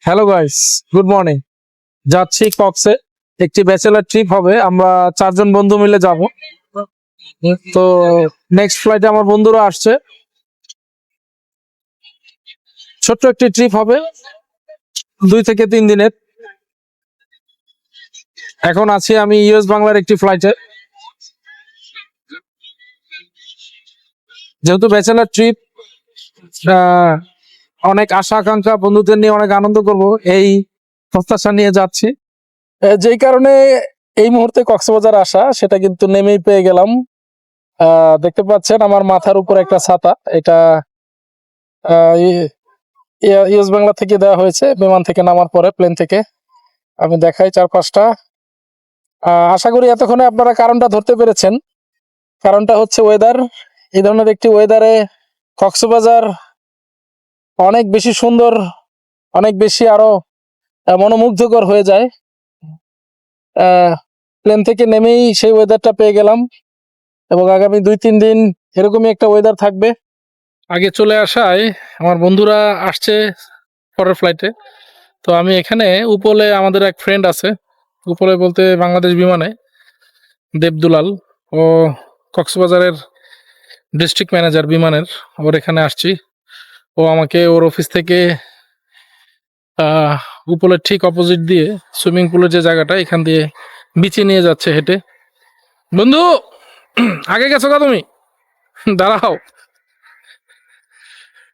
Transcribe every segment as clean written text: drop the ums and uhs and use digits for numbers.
Hello guys, good morning. যাচ্ছি কক্সে, একটি bachelor trip হবে। আমরা 4 জন বন্ধু মিলে যাব। তো নেক্সট ফ্লাইটে আমার বন্ধুরা আসছে। ছোট্ট একটি ট্রিপ হবে, 2 থেকে 3 দিনের। এখন আছি আমি ইউএস বাংলার একটি ফ্লাইটে। যেহেতু ব্যাচেলার ট্রিপ, অনেক আশা আকাঙ্ক্ষা, বন্ধুদের নিয়ে অনেক আনন্দ করব এই প্রত্যাশা নিয়ে যাচ্ছি। যেই কারণে এই মুহূর্তে কক্সবাজার আসা, সেটা কিন্তু নেমেই পেয়ে গেলাম। দেখতে পাচ্ছেন আমার মাথার উপর একটা ছাতা। এটা ইউএস বাংলা থেকে দেওয়া হয়েছে, বিমান থেকে নামার পরে, প্লেন থেকে। আমি দেখাই চারপাশটা। আশা করি এতক্ষণে আপনারা কারণটা ধরতে পেরেছেন। কারণটা হচ্ছে ওয়েদার। এই ধরনের একটি ওয়েদারে কক্সবাজার অনেক বেশি সুন্দর, অনেক বেশি আরো মনোমুগ্ধকর হয়ে যায়। প্লেন থেকে নেমেই সেই ওয়েদারটা পেয়ে গেলাম, এবং আগামী 2-3 দিন এরকমই একটা ওয়েদার থাকবে। আগে চলে আসায় আমার বন্ধুরা আসছে পরের ফ্লাইটে। তো আমি এখানে উপলে, আমাদের এক ফ্রেন্ড আছে, উপলে বলতে বাংলাদেশ বিমানে, দেবদুলাল। ও কক্সবাজারের ডিস্ট্রিক্ট ম্যানেজার বিমানের। ওর এখানে আসছি। ও আমাকে ওর অফিস থেকে উপলের ঠিক অপোজিট দিয়ে সুইমিং পুলের যে জায়গাটা, এখান দিয়ে বিচে নিয়ে যাচ্ছে হেঁটে। বন্ধু, আগে গেছো কা তুমি? দাঁড়াও,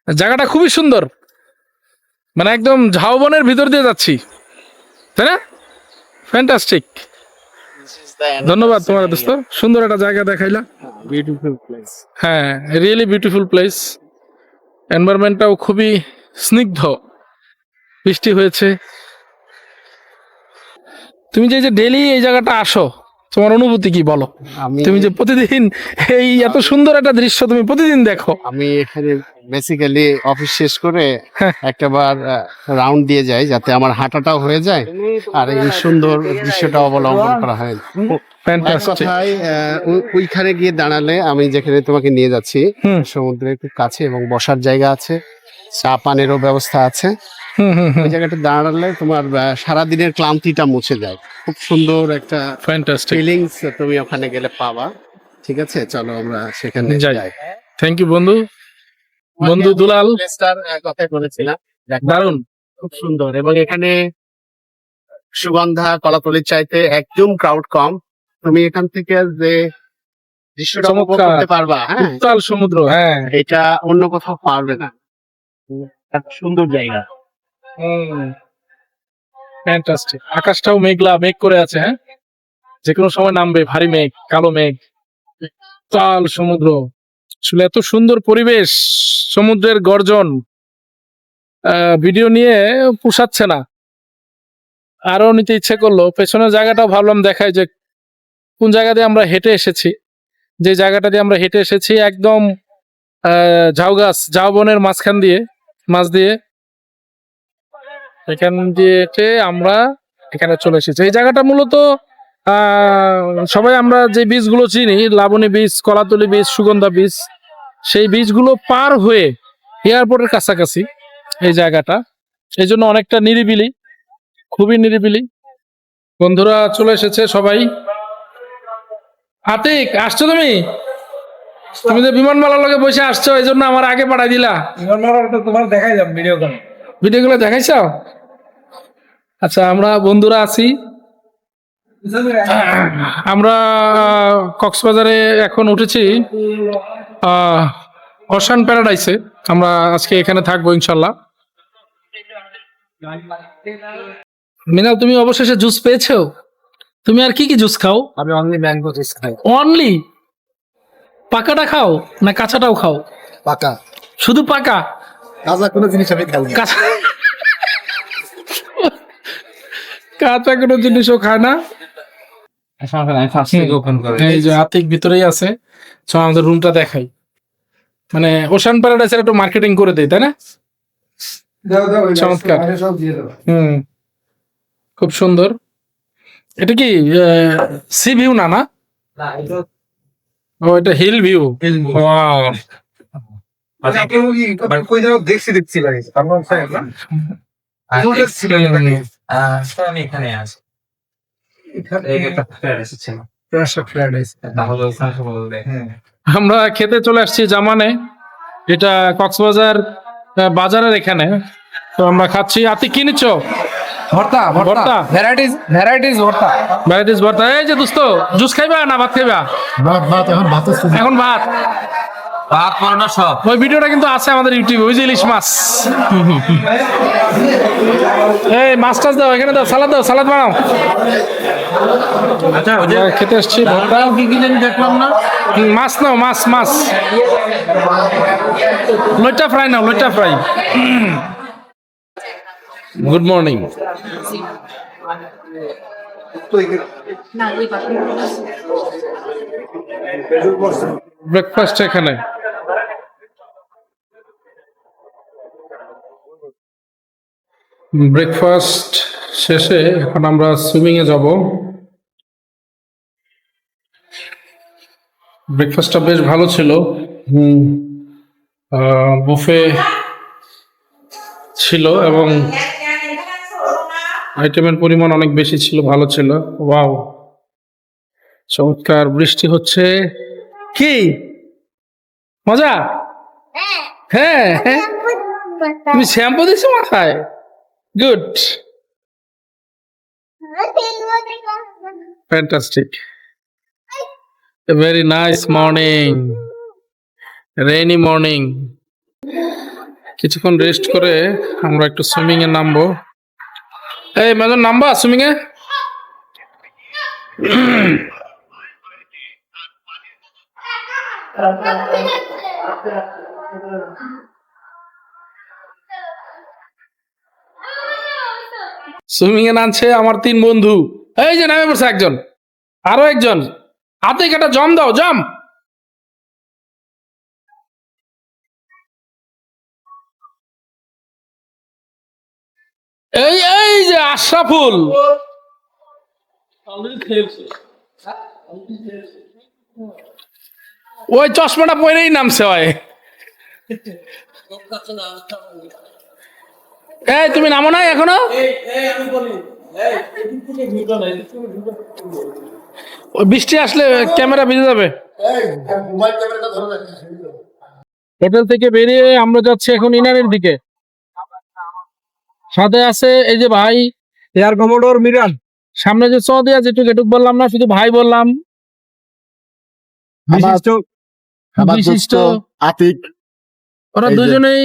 জায়গাটা খুবই সুন্দর, মানে একদম ঝাউবনের ভিতর দিয়ে যাচ্ছি, তাই না? ফ্যান্টাস্টিক। ধন্যবাদ তোমার দোস্ত, সুন্দর একটা জায়গা দেখাইলা। Beautiful place. হ্যাঁ, রিয়েলি বিউটিফুল প্লেস। এনভায়রনমেন্টটাও খুবই স্নিগ্ধ, বৃষ্টি হয়েছে। তুমি যে ডেইলি এই জায়গাটা আসো, তোমার অনুভূতি কি বলো? তুমি যে প্রতিদিন এই এত সুন্দর একটা দৃশ্য তুমি প্রতিদিন দেখো। আমি এখানে বেসিক্যালি অফিস শেষ করে একটাবার রাউন্ড দিয়ে যাই, যাতে আমার হাঁটাটাও হয়ে যায় আর এই সুন্দর দৃশ্যটা অবলম্বন করা হয়। এক কথায় ওইখানে গিয়ে দাঁড়ালে, আমি যেখানে তোমাকে নিয়ে যাচ্ছি সমুদ্রের খুব কাছে, এবং বসার জায়গা আছে, চা পানেরও ব্যবস্থা আছে। ওই জায়গাটা দাঁড়ালে তোমার সারাদিনের ক্লান্তিটা মুছে যায়। খুব সুন্দর একটা ফ্যান্টাস্টিক ফিলিংস তুমি ওখানে গেলে পাবা। ঠিক আছে, চলো আমরা সেখানে যাই। যাই। থ্যাংক ইউ বন্ধু, বন্ধু দুলাল। প্লেসটার কথা বলেছিলাম, দারুণ, খুব সুন্দর, এবং এখানে সুগন্ধা কলাতলির চাইতে একদম ক্রাউড কম। তুমি এখান থেকে যে দৃশ্যটা উপভোগ চমৎকার। করতে পারবা, হ্যাঁ, উত্তাল সমুদ্র। হ্যাঁ, এটা অন্য কোথাও পারবে না। এত সুন্দর জায়গা। ফ্যান্টাস্টিক। আকাশটাও মেঘলা, মেঘ করে আছে। হ্যাঁ, যে কোনো সময় নামবে ভারী মেঘ, কালো মেঘ। উত্তাল সমুদ্র, আসলে এত সুন্দর পরিবেশ, সমুদ্রের গর্জন। ভিডিও নিয়ে পোষাচ্ছে না, আরো নিতে ইচ্ছে করলো। পেছনের জায়গাটাও ভাবলাম দেখাই, যে কোন জায়গা দিয়ে আমরা হেঁটে এসেছি। যে জায়গাটা দিয়ে আমরা হেঁটে এসেছি একদম ঝাউ গাছ, ঝাউ বনের মাঝখান দিয়ে, মাছ দিয়ে, এখান দিয়ে হেঁটে আমরা এখানে চলে এসেছি। এই জায়গাটা মূলত সবাই আমরা যে বীজগুলো চিনি, লাবণী বীজ, কলাতলি বীজ, সুগন্ধা বীজ, সেই বীজগুলো পার হয়ে এয়ারপোর্টের কাছাকাছি এই জায়গাটা। এই জন্য অনেকটা নিরিবিলি, খুবই নিরিবিলি। বন্ধুরা চলে এসেছে সবাই। আতিক, আসছো তুমি? তুমি যে বিমানবালার লগে বসে আসছো, এই জন্য আমার আগে পাঠাই দিলা। বিমানবালাটা তোমার দেখাই যাবে ভিডিও কল। ভিডিওগুলো দেখাইছো? আচ্ছা, আমরা বন্ধুরা আছি। আমরা কক্সবাজারে এখন উঠেছি ওশান প্যারাডাইসে। আমরা আজকে এখানে থাকবো ইনশাল্লাহ। মিনাল, তুমি অবশেষে জুস পেয়েছো? তুমি আর কি কি জুস খাও? আমি অনলি ম্যাঙ্গো জুস খাই। অনলি পাকাটা খাও না কাঁচাটাও খাও? পাকা। শুধু পাকা? কাঁচা কোনো জিনিস আমি খাই না। কাঁচা, কাঁচা কোনো জিনিসও খায় না। এই যে আতিক ভিতরেই আছে। চল আমাদের রুমটা দেখাই। মানে ওশান প্যারাডাইসের একটু মার্কেটিং করে দেই, তাই না? চমৎকার। খুব সুন্দর। এটা কি সি ভিউ? না না, ও এটা হিল ভিউ। দেখছি লাগে। আমি এখানে আছি আমরা খেতে চলে আসছি জামানে, এটা কক্সবাজার বাজারের এখানে। তো আমরা খাচ্ছি। আতি কি নিচ্ছ? ভর্তা ভর্তা। ভ্যারাইটিস ভর্তা। ভ্যারাইটিস ভর্তা। এই যে দোস্ত, জুস খাইবা না ভাত খাইবা? এখন ভাত। ভাত পরোটা সব। ওই ভিডিওটা কিন্তু আছে আমাদের ইউটিউবে, ওই যে ইলিশ মাছ। এই মাছ টাছ দাও, এখানে দাও, সালাদ দাও, সালাদ বানাও। আচ্ছা ওই যে আমরা খেতে আসছি ভর্তা। কি কি জানি দেখলাম না। মাছ নাও, মাছ মাছ। লইটা ফ্রাই নাও, লইটা ফ্রাই। Good morning. ব্রেকফাস্ট এখানে। ব্রেকফাস্ট শেষে এখন আমরা সুইমিং এ যাব। ব্রেকফাস্টটা বেশ ভালো ছিল। বুফে ছিল এবং আইটেমের পরিমাণ অনেক বেশি ছিল, ভালো ছিল। ওয়াও, চমৎকার। বৃষ্টি হচ্ছে। কি মজা? হ্যাঁ হ্যাঁ, তুমি শ্যাম্পু দিছো মাথায়? Good, fantastic. A very nice morning, rainy morning. কিছুক্ষণ রেস্ট করে আমরা একটু সুইমিং এ নামবো। এই মাজন, নামবা সুইমিং এ? সুইমিং এ নামছে আমার 3 বন্ধু। এই যে নামে পড়ছে একজন, আরো একজন। হাতে কাটা জম দাও, জম। এই এই যে আশরাফুল। ওই চশমাটা পরেই নামছে হয়। এই তুমি নামো নাই এখনো? ওই বৃষ্টি আসলে ক্যামেরা ভিজে যাবে। হোটেল থেকে বেরিয়ে আমরা যাচ্ছি এখন ইনারের দিকে। সাথে আছে এই যে ভাই এয়ার কমোডোর মিরান। সামনে যে সৌদি আছে, যেটুক বললাম না, শুধু ভাই বললাম। বিশিষ্ট আতিক। ওরা দুজনেই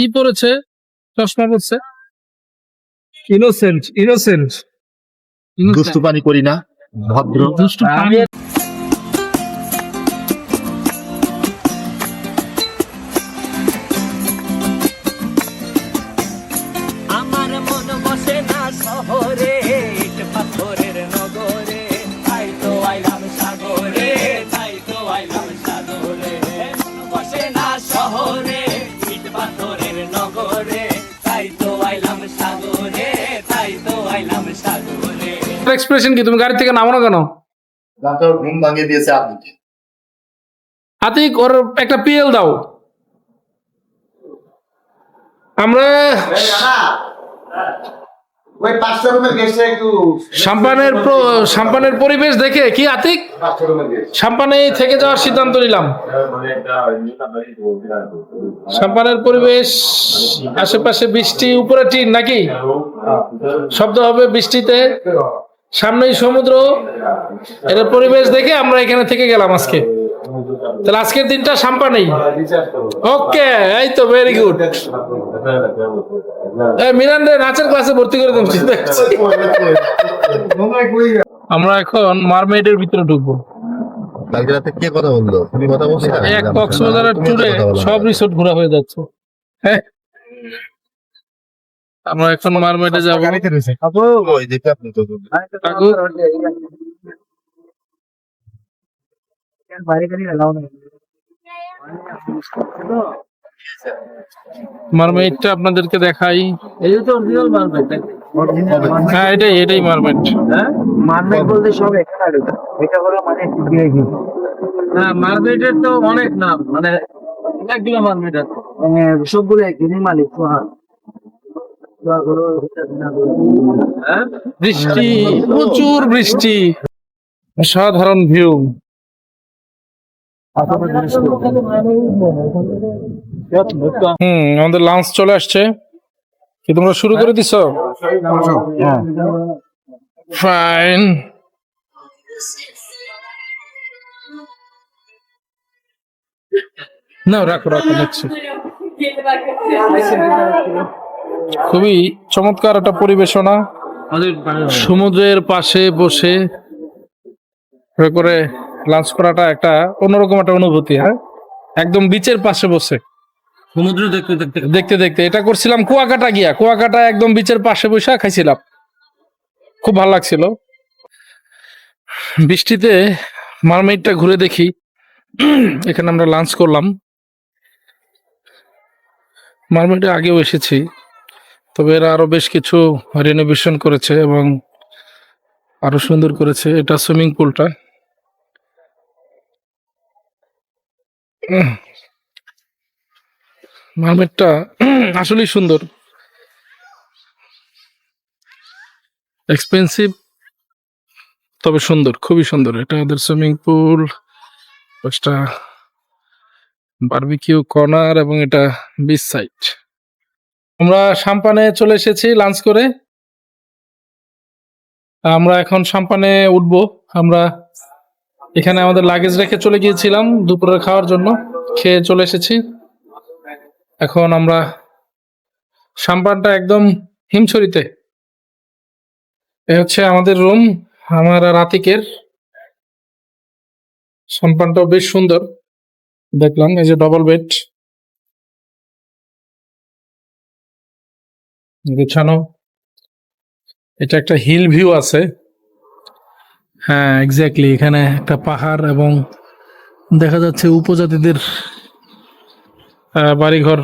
ই পড়েছে, চশমা পড়ছে। ইনোসেন্ট দুষ্টু পানি করি না, ভদ্র। দুষ্টু পানি। আমার মন বসে না শহরে, ইট পাথরের নগরে, তাই তো আইলাম সাগরে, তাই তো আইলাম সাগরে। মন বসে না শহরে, ইট পাথরের নগরে, তাই তো আইলাম সাগরে, তাই তো আইলাম সাগরে। এক্সপ্রেশন কি? তুমি গাড়ি থেকে নামো না কেন? ঘুম ভাঙিয়ে দিয়েছে আপনি। আতিক, ওর একটা পিএল দাও। আমরা সাম্পানের পরিবেশ দেখে কি আতিক, সাম্পানে থেকে যাওয়ার সিদ্ধান্ত নিলাম। সাম্পানের পরিবেশ, আশেপাশে বৃষ্টি, উপরে টিন নাকি শব্দ হবে বৃষ্টিতে, সামনেই সমুদ্র। এর পরিবেশ দেখে আমরা এখানে থেকে গেলাম আজকে। তাহলে আজকের দিনটা সাম্পানেই। ওকে, এই তো ভেরি গুড। মিরান রে নাচের ক্লাসে ভর্তি করে দিচ্ছি। আমরা এখন মারমেডের ভিতরে ঢুকবো। কালকে রাতে কে কথা বললো? তুমি কথা বলছো না? এক কক্সবাজারের ট্যুরে সব রিসোর্ট ঘোরা হয়ে যাচ্ছে। হ্যাঁ, আমরা এখন মারমেডে যাবো। ওই দেখে আপনি তো কাকু, মারমেডটা আপনাদেরকে দেখাই। এই তো অরিজিনাল মারবেট। হ্যাঁ, এটাই মারমেড। হ্যাঁ, মারবেট বলতে সব এখানে। এটা হলো মানে হ্যাঁ, মারবেটের তো অনেক নাম, মানে অনেকগুলো মারবেট আছে, সবগুলো একদিনই মালিক। বৃষ্টি, প্রচুর বৃষ্টি, অসাধারণ ভিউ। আমাদের লাঞ্চ চলে আসছে। কি তোমরা শুরু করে দিছো? ফাইন। না, রাখো রাখো, দেখছি। খুবই চমৎকার একটা পরিবেশনা, সমুদ্রের পাশে বসে করে লাঞ্চ করাটা একটা অন্যরকম একটা অনুভূতি। হ্যাঁ, একদম বিচের পাশে বসে সমুদ্র দেখতে দেখতে দেখতে দেখতে এটা করছিলাম কুয়াকাটা গিয়া, কুয়াকাটা একদম বিচের পাশে বসে খাইছিলাম, খুব ভালো লাগছিল। বৃষ্টিতে মারমেইডটা ঘুরে দেখি। এখানে আমরা লাঞ্চ করলাম। মারমেইডে আগেও এসেছি, তবে এরা আরো বেশ কিছু রেনোভেশন করেছে এবং আরো সুন্দর করেছে। এটা সুইমিং পুলটা মারমেডটা আসলেই সুন্দর, এক্সপেন্সিভ তবে সুন্দর, খুবই সুন্দর। এটা ওদের সুইমিং পুল, পাঁচটা বারবিকিউ কর্নার এবং এটা বিচ সাইড। আমরা সাম্পানে চলে এসেছি লাঞ্চ করে। আমরা এখন সাম্পানে উঠবো। আমরা এখানে আমাদের লাগেজ রেখে চলে গিয়েছিলাম দুপুরে খাওয়ার জন্য, খেয়ে চলে এসেছি। এখন আমরা সাম্পানটা একদম হিমছড়িতে। এ হচ্ছে আমাদের রুম, আমার আর আতিকের। সাম্পানটাও বেশ সুন্দর দেখলাম, এই যে ডবল বেড বিছানো। এটা একটা হিল ভিউ আছে। হ্যাঁ, এক্স্যাক্টলি, এখানে একটা পাহাড় এবং দেখা যাচ্ছে উপজাতিদের বাড়িঘর।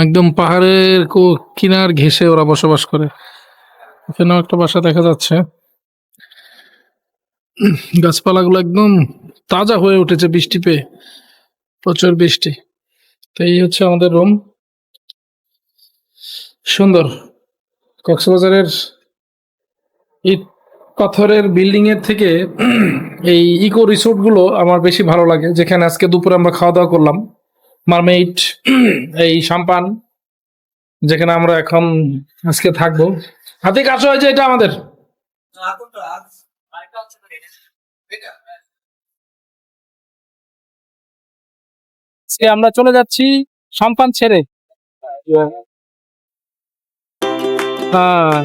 একদম পাহাড়ের কিনার ঘেঁষে ওরা বসবাস করে। এখানেও একটা বাসা দেখা যাচ্ছে। গাছপালাগুলো একদম তাজা হয়ে উঠেছে বৃষ্টি পেয়ে, প্রচুর বৃষ্টি। তো এই হচ্ছে আমাদের রুম, সুন্দর। কক্সবাজারের ইট পাথরের বিল্ডিং এর থেকে এই ইকো রিসোর্ট গুলো আমার বেশি ভালো লাগে, যেখানে আজকে দুপুরে আমরা খাওয়া দাওয়া করলাম। মারমেইড, এই সাম্পান, যেখানে আমরা এখন আজকে থাকবো। হাতে কাজ হয় যে এটা আমাদের আমরা চলে যাচ্ছি সাম্পান ছেড়ে। হ্যাঁ,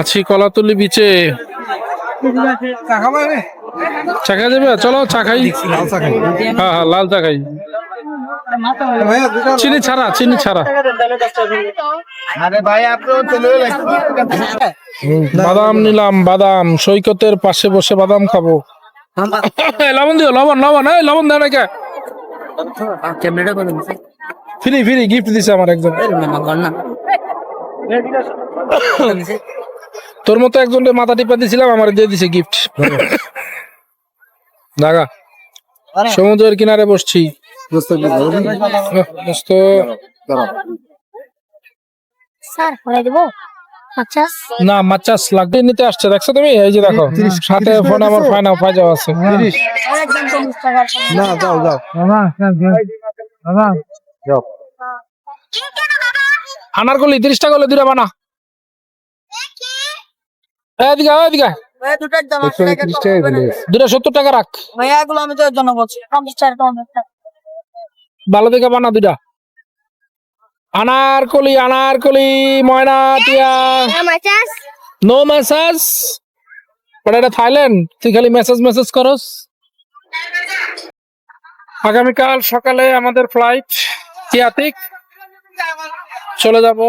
আছি কলাতলি বিচে। চা খাওয়া যাবে? চলো চা খাই। হ্যাঁ হ্যাঁ, লাল চা খাই, চিনি ছাড়া, চিনি ছাড়া। বাদাম নিলাম, বাদাম। সৈকতের পাশে বসে বাদাম খাবো। লবণ দিও, লবণ লবণ, এই লবণ দেয় না কে? ফ্রি ফ্রি গিফট দিছে আমার একজন। তোর মতো একজনের মাথা টিপা দিছিলাম, আমার দিয়ে দিছে গিফট। ঢাকা সমুদ্রের কিনারে বসছি। না, মাচাস লাগবে, নিতে আসছে। দেখছো তুমি? এই যে দেখো, সাথে ফোনে আমার ফায়দাও আছে। না, যাও যাও আনারকলি 30 টাকা হলে দুটা বানা। এদিকে এদিকে, দুটা 70 টাকা রাখ। আমি তো এর জন্য বলছি 50 টাকা। ভালো দেখে বানা দুটা। আনারকলি, আনারকলি, ময়না টিয়া। নো মেসেজ, এটা থাইল্যান্ড। তুই খালি মেসেজ করস। আগামীকাল সকালে আমাদের ফ্লাইট। কি আতিক, চলে যাব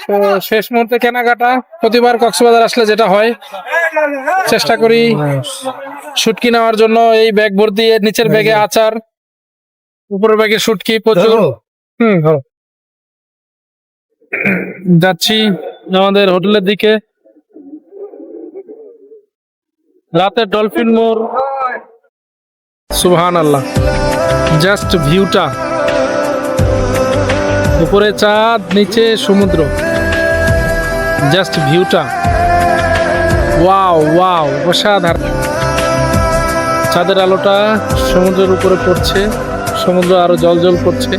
তো শেষ মুহূর্তে কেনাকাটা প্রতিবার কক্সবাজার আসলে যেটা হয়, চেষ্টা করি শুটকি নেওয়ার জন্য। এই ব্যাগ ভর্তি, এর নিচের ব্যাগে আচার, উপরের ব্যাগে শুটকি প্রচুর। ধরো। যাচ্ছি আমাদের হোটেলের দিকে। রাতের ডলফিন মোড়, সুবহানাল্লাহ, জাস্ট ভিউটা, উপরে চাঁদ, নিচে সমুদ্র, জাস্ট ভিউটা, ওয়াও ওয়াও, অসাধারণ। চাঁদের আলোটা সমুদ্রের উপরে পড়ছে, সমুদ্র আরো জল জল করছে।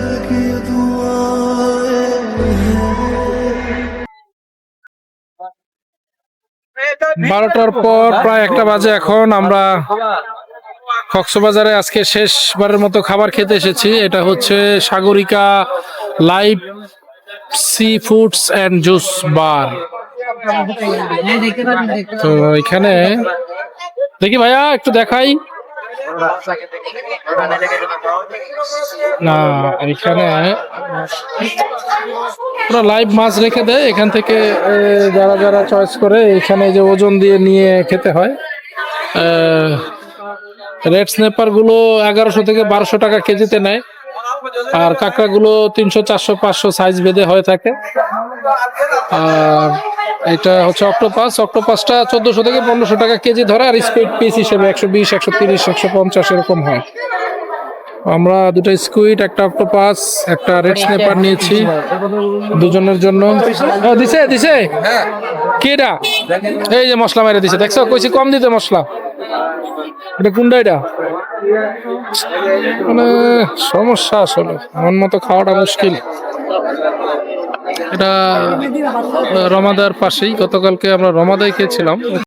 বারোটার পর প্রায় 1টা বাজে এখন। আমরা কক্সবাজারে আজকে শেষবারের মতো খাবার খেতে এসেছি। এটা হচ্ছে Sagarika live sea foods and juice bar. তো এখানে দেখি ভাইয়া একটু দেখাই না, এখানে পুরো লাইভ মাছ রেখে দেয়। এখান থেকে যারা যারা চয়েস করে এখানে যে ওজন দিয়ে নিয়ে খেতে হয়। রেড স্ন্যাপার গুলো 1100 থেকে 1200 টাকা কেজিতে নেয়, আর কাঁকড়া গুলো 300, 400, 500 সাইজ বেঁধে হয়ে থাকে। আর এটা হচ্ছে অক্টোপাস। অক্টোপাসটা 1400 থেকে 1500 টাকা কেজি ধরে, আর স্কুইড পিস হিসেবে 120, 130, 150 এরকম হয়। আমরা 2টা স্কুইড, 1টা অক্টোপাস, 1টা রেড স্ন্যাপার নিয়েছি দুজনের জন্য। দিছে দিছে কেডা? এই যে মশলা মেরে দিছে, দেখছো? কইছি কম দিতে মশলা। এটা কোনটা? এটা মানে সমস্যা আসলে, মন মতো খাওয়াটা মুশকিল। এটা রমাদার পাশেই, গতকালকে আমরা রমাদায় খেয়েছিলাম।